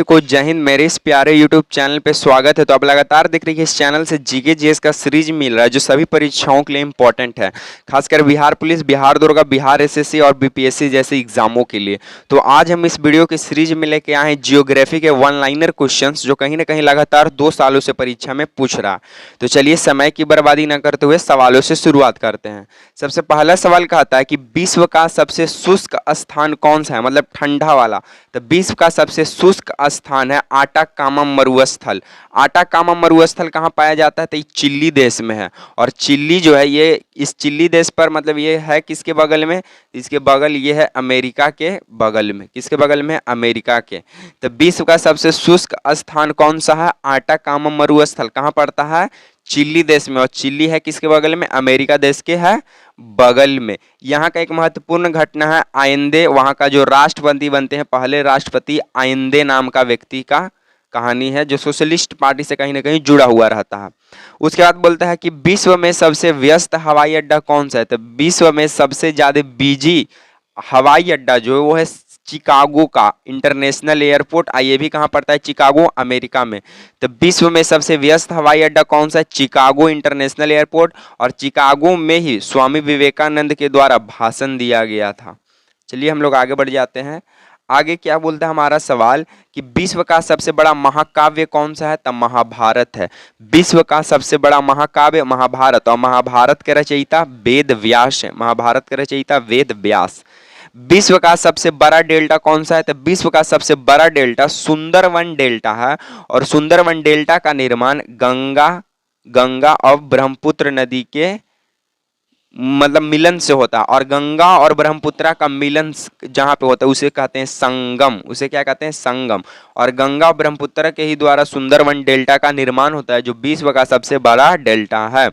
को जय हिंद। मेरे इस प्यारे YouTube चैनल पे स्वागत है। तो आप लगातार देख रही है इस चैनल से जीके जीएस का सीरीज मिल रहा है जो सभी परीक्षाओं के लिए इंपॉर्टेंट है, खासकर बिहार पुलिस, बिहार दरोगा, बिहार एसएससी और बीपीएससी जैसे एग्जामों के लिए। तो आज हम इस वीडियो की सीरीज में लेके आए हैं जियोग्राफी के वन लाइनर क्वेश्चंस जो कहीं ना कहीं लगातार 2 सालों से परीक्षा में पूछ रहा। तो चलिए समय की बर्बादी न करते हुए सवालों से शुरुआत करते हैं। सबसे पहला सवाल कहता है कि विश्व का सबसे शुष्क स्थान कौन सा है, मतलब ठंडा वाला। तो विश्व का सबसे शुष्क स्थान है आटाकामा मरुस्थल। आटाकामा मरुस्थल कहाँ पाया जाता है? तो ये चिली देश में है। और चिली जो है ये इस चिली देश पर मतलब ये है किसके बगल में? इसके बगल ये है अमेरिका के बगल में। किसके बगल में? अमेरिका के। तो विश्व का सबसे शुष्क स्थान कौन सा है? आटाकामा मरुस्थल कहाँ पड़ता है? चिली देश में। और चिली है किसके बगल में? अमेरिका देश के है बगल में। यहाँ का एक महत्वपूर्ण घटना है आइंदे, वहाँ का जो राष्ट्रपति बनते हैं पहले राष्ट्रपति आइंदे नाम का व्यक्ति का कहानी है जो सोशलिस्ट पार्टी से कहीं ना कहीं जुड़ा हुआ रहता है। उसके बाद बोलता है कि विश्व में सबसे व्यस्त हवाई अड्डा कौन सा है? तो विश्व में सबसे ज्यादा बिजी हवाई अड्डा जो है वो है चिकागो का इंटरनेशनल एयरपोर्ट। ये भी कहाँ पड़ता है? चिकागो, अमेरिका में। तो विश्व में सबसे व्यस्त हवाई अड्डा कौन सा है? Chicago international airport. और चिकागो में ही स्वामी विवेकानंद के द्वारा भाषण दिया गया था। चलिए हम लोग आगे बढ़ जाते हैं। आगे क्या बोलता है हमारा सवाल कि विश्व का सबसे बड़ा महाकाव्य कौन सा है? तब महाभारत है। विश्व का सबसे बड़ा महाकाव्य महाभारत, और महाभारत के रचयिता वेद व्यास है। महाभारत के रचयिता वेद व्यास। विश्व का सबसे बड़ा डेल्टा कौन सा है? तो विश्व का सबसे बड़ा डेल्टा सुंदरवन डेल्टा है। और सुंदरवन डेल्टा का निर्माण गंगा और ब्रह्मपुत्र नदी के मतलब मिलन से होता है। और गंगा और ब्रह्मपुत्र का मिलन जहां पे होता है उसे कहते हैं संगम। उसे क्या कहते हैं? संगम। और गंगा और ब्रह्मपुत्र के ही द्वारा सुंदरवन डेल्टा का निर्माण होता है जो विश्व का सबसे बड़ा डेल्टा है।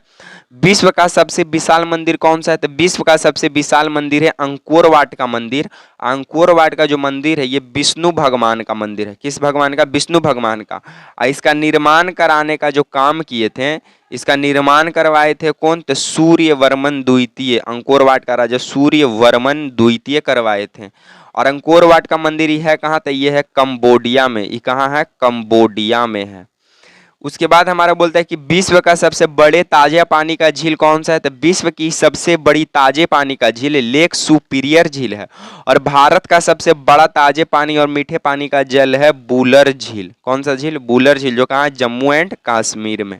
विश्व का सबसे विशाल मंदिर कौन सा है? तो विश्व का सबसे विशाल मंदिर है अंकोर वाट का मंदिर। अंकोर वाट का जो मंदिर है ये विष्णु भगवान का मंदिर है। किस भगवान का? विष्णु भगवान का। इसका निर्माण कराने का जो काम किए थे, इसका निर्माण करवाए थे कौन? तो सूर्यवर्मन द्वितीय। अंकोर वाट का राजा सूर्यवर्मन द्वितीय करवाए थे। और अंकोर वाट का मंदिर यह है कहाँ? तो ये है कंबोडिया में। ये कहाँ है? कंबोडिया में है। उसके बाद हमारा बोलता है कि विश्व का सबसे बड़े ताजे पानी का झील कौन सा है? तो विश्व की सबसे बड़ी ताजे पानी का झील लेक सुपीरियर झील है। और भारत का सबसे बड़ा ताजे पानी और मीठे पानी का जल है बुलर झील। कौन सा झील? बुलर झील, जो कहाँ है? जम्मू एंड कश्मीर में।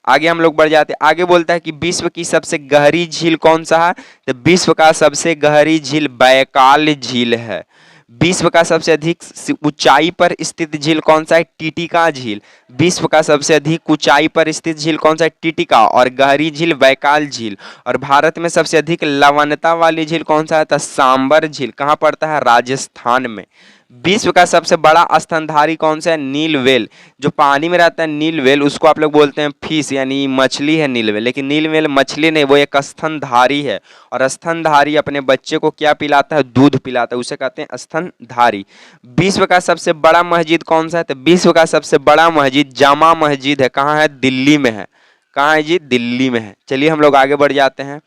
आगे हम लोग बढ़ जाते हैं। आगे बोलता है कि विश्व की सबसे गहरी झील कौन सा है? तो विश्व का सबसे गहरी झील बैकाल झील है। विश्व का सबसे अधिक ऊंचाई पर स्थित झील कौन सा है? टिटिका झील। विश्व का सबसे अधिक ऊंचाई पर स्थित झील कौन सा है? टिटिका। और गहरी झील बैकाल झील। और भारत में सबसे अधिक लवणता वाली झील कौन सा है? तो सांबर झील। कहाँ पड़ता है? राजस्थान में। विश्व का सबसे बड़ा स्तनधारी कौन सा है? नील व्हेल। जो पानी में रहता है नील व्हेल उसको आप लोग बोलते हैं फिश, यानी मछली है नील व्हेल। लेकिन नील व्हेल मछली नहीं, वो एक स्तनधारी है। और स्तनधारी अपने बच्चे को क्या पिलाता है? दूध पिलाता है, उसे कहते हैं स्तनधारी। विश्व का सबसे बड़ा मस्जिद कौन सा है? तो विश्व का सबसे बड़ा मस्जिद जामा मस्जिद है। कहाँ है? दिल्ली में है। कहाँ है जी? दिल्ली में है। चलिए हम लोग आगे बढ़ जाते हैं।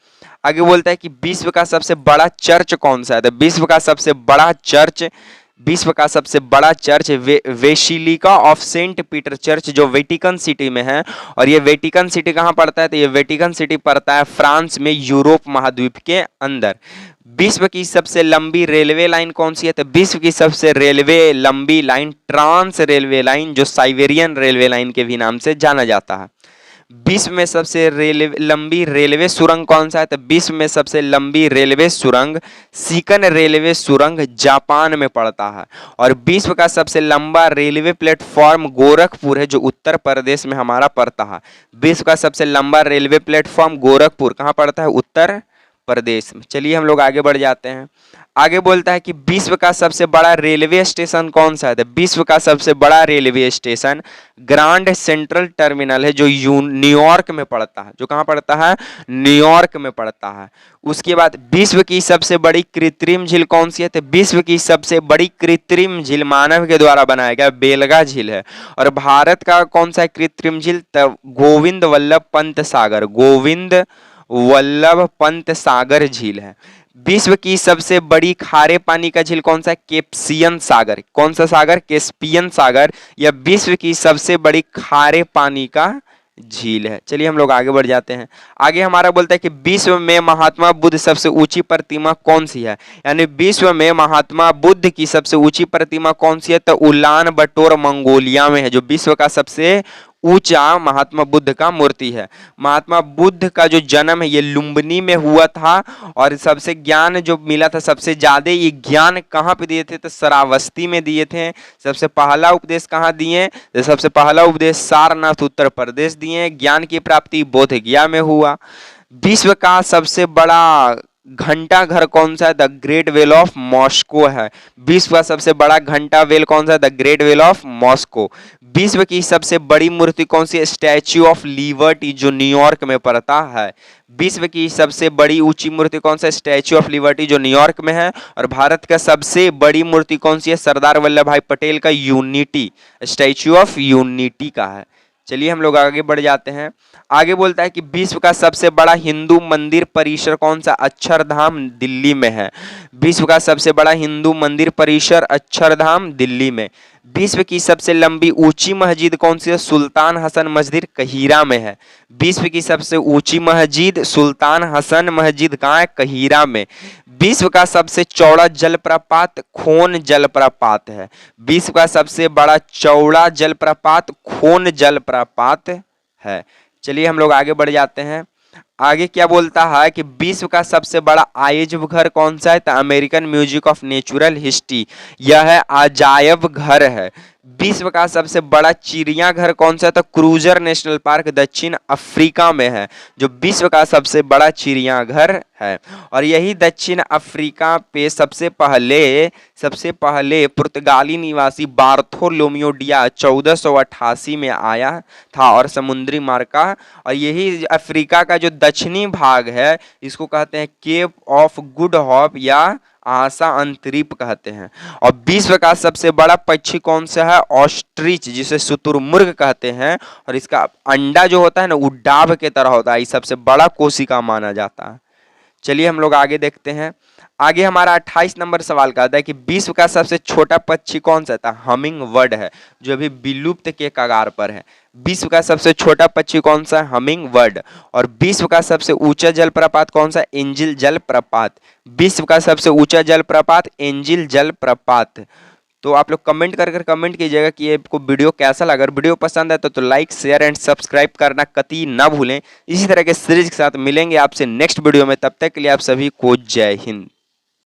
आगे बोलता है कि विश्व का सबसे बड़ा चर्च कौन सा है? तो विश्व का सबसे बड़ा church basilica of saint Peter church जो वेटिकन सिटी में है। और ये वेटिकन सिटी कहाँ पड़ता है? तो ये वेटिकन सिटी पड़ता है फ्रांस में, यूरोप महाद्वीप के अंदर। विश्व की सबसे लंबी रेलवे लाइन कौन सी है? तो विश्व की सबसे लंबी लाइन ट्रांस रेलवे लाइन, जो साइबेरियन रेलवे लाइन के भी नाम से जाना जाता है। विश्व में सबसे लंबी रेलवे सुरंग कौन सा है? तो विश्व में सबसे लंबी रेलवे सुरंग सीकन रेलवे सुरंग जापान में पड़ता है। और विश्व का सबसे लंबा रेलवे प्लेटफॉर्म गोरखपुर है, जो उत्तर प्रदेश में हमारा पड़ता है। विश्व का सबसे लंबा रेलवे प्लेटफॉर्म गोरखपुर कहाँ पड़ता है? उत्तर प्रदेश में। चलिए हम लोग आगे बढ़ जाते हैं। आगे बोलता है कि विश्व का सबसे बड़ा रेलवे स्टेशन कौन सा है? तो विश्व का सबसे बड़ा railway station grand central terminal है, जो न्यूयॉर्क में पड़ता है। जो कहाँ पड़ता है? न्यूयॉर्क में पड़ता है। उसके बाद विश्व की सबसे बड़ी कृत्रिम झील कौन सी है? तो विश्व की सबसे बड़ी कृत्रिम झील मानव के द्वारा बनाया गया बेलगा झील है। और भारत का कौन सा कृत्रिम झील? तो गोविंद वल्लभ पंत सागर झील है। विश्व की सबसे बड़ी खारे पानी का झील कौन सा है? कैस्पियन सागर। कौन सा सागर? कैस्पियन सागर। यह विश्व की सबसे बड़ी खारे पानी का झील है। चलिए हम लोग आगे बढ़ जाते हैं। आगे हमारा बोलता है कि विश्व में महात्मा बुद्ध सबसे ऊंची प्रतिमा कौन सी है? यानी विश्व में महात्मा बुद्ध की सबसे ऊंची प्रतिमा कौन सी है? तो उलान बटोर मंगोलिया में है, जो विश्व का सबसे ऊंचा महात्मा बुद्ध का मूर्ति है। महात्मा बुद्ध का जो जन्म है ये लुम्बिनी में हुआ था, और सबसे ज्ञान जो मिला था, सबसे ज्यादा ये ज्ञान कहाँ पे दिए थे? तो श्रावस्ती में दिए थे। सबसे पहला उपदेश कहाँ दिए? तो सबसे पहला उपदेश सारनाथ उत्तर प्रदेश दिए। ज्ञान की प्राप्ति बोध गया में हुआ। विश्व का सबसे बड़ा घंटा घर कौन सा है? The great well of Moscow है। विश्व का सबसे बड़ा घंटा वेल कौन सा है? The great well of Moscow. विश्व की सबसे बड़ी मूर्ति कौन सी है? स्टैच्यू ऑफ लिबर्टी, जो न्यूयॉर्क में पड़ता है। विश्व की सबसे बड़ी ऊंची मूर्ति कौन सा है? स्टैच्यू ऑफ लिबर्टी, जो न्यूयॉर्क में है। और भारत का सबसे बड़ी मूर्ति कौन सी है? सरदार वल्लभ भाई पटेल का यूनिटी, स्टैच्यू ऑफ यूनिटी का है। चलिए हम लोग आगे बढ़ जाते हैं। आगे बोलता है कि विश्व का सबसे बड़ा हिंदू मंदिर परिसर कौन सा? अक्षरधाम दिल्ली में है। विश्व का सबसे बड़ा हिंदू मंदिर परिसर अक्षरधाम दिल्ली में। विश्व की सबसे लंबी ऊंची मस्जिद कौन सी है? सुल्तान हसन मस्जिद कहीरा में है। विश्व की सबसे ऊंची मस्जिद सुल्तान हसन मस्जिद कहाँ है? कहीरा में। विश्व का सबसे चौड़ा जलप्रपात खोन जलप्रपात है। विश्व का सबसे बड़ा चौड़ा जलप्रपात खोन जलप्रपात है। चलिए हम लोग आगे बढ़ जाते हैं। आगे क्या बोलता है कि विश्व का सबसे बड़ा अजायब घर कौन सा है? तो American museum of natural history, यह है अजायब घर है। विश्व का सबसे बड़ा चिड़ियाघर कौन सा है? तो क्रूजर नेशनल पार्क दक्षिण अफ्रीका में है, जो विश्व का सबसे बड़ा चिड़ियाघर है। और यही दक्षिण अफ्रीका पे सबसे पहले पुर्तगाली निवासी बार्थोलोम्यू डियाज 1488 में आया था और समुद्री मार्ग का। और यही अफ्रीका का जो दक्षिणी भाग है इसको कहते हैं केप ऑफ गुड होप या आशा अंतरिप कहते हैं। और विश्व का सबसे बड़ा पक्षी कौन सा है? ऑस्ट्रिच, जिसे शुतुरमुर्ग कहते हैं। और इसका अंडा जो होता है ना, वो डाब के तरह होता है। ये सबसे बड़ा कोशिका माना जाता है। चलिए हम लोग आगे देखते हैं। आगे हमारा 28 नंबर सवाल का आता है कि विश्व का सबसे छोटा पक्षी कौन सा था? हमिंग बर्ड है, जो अभी विलुप्त के कगार पर है। विश्व का सबसे छोटा पक्षी कौन सा? Humming bird. और विश्व का सबसे ऊंचा जलप्रपात कौन सा? एंजिल जलप्रपात। विश्व का सबसे ऊंचा जलप्रपात एंजिल जलप्रपात। तो आप लोग कमेंट कर कमेंट कीजिएगा कि ये आपको वीडियो कैसा लगा। अगर वीडियो पसंद है तो लाइक शेयर एंड सब्सक्राइब करना कतई ना भूलें। इसी तरह के सीरीज के साथ मिलेंगे आपसे नेक्स्ट वीडियो में। तब तक के लिए आप सभी को जय हिंद।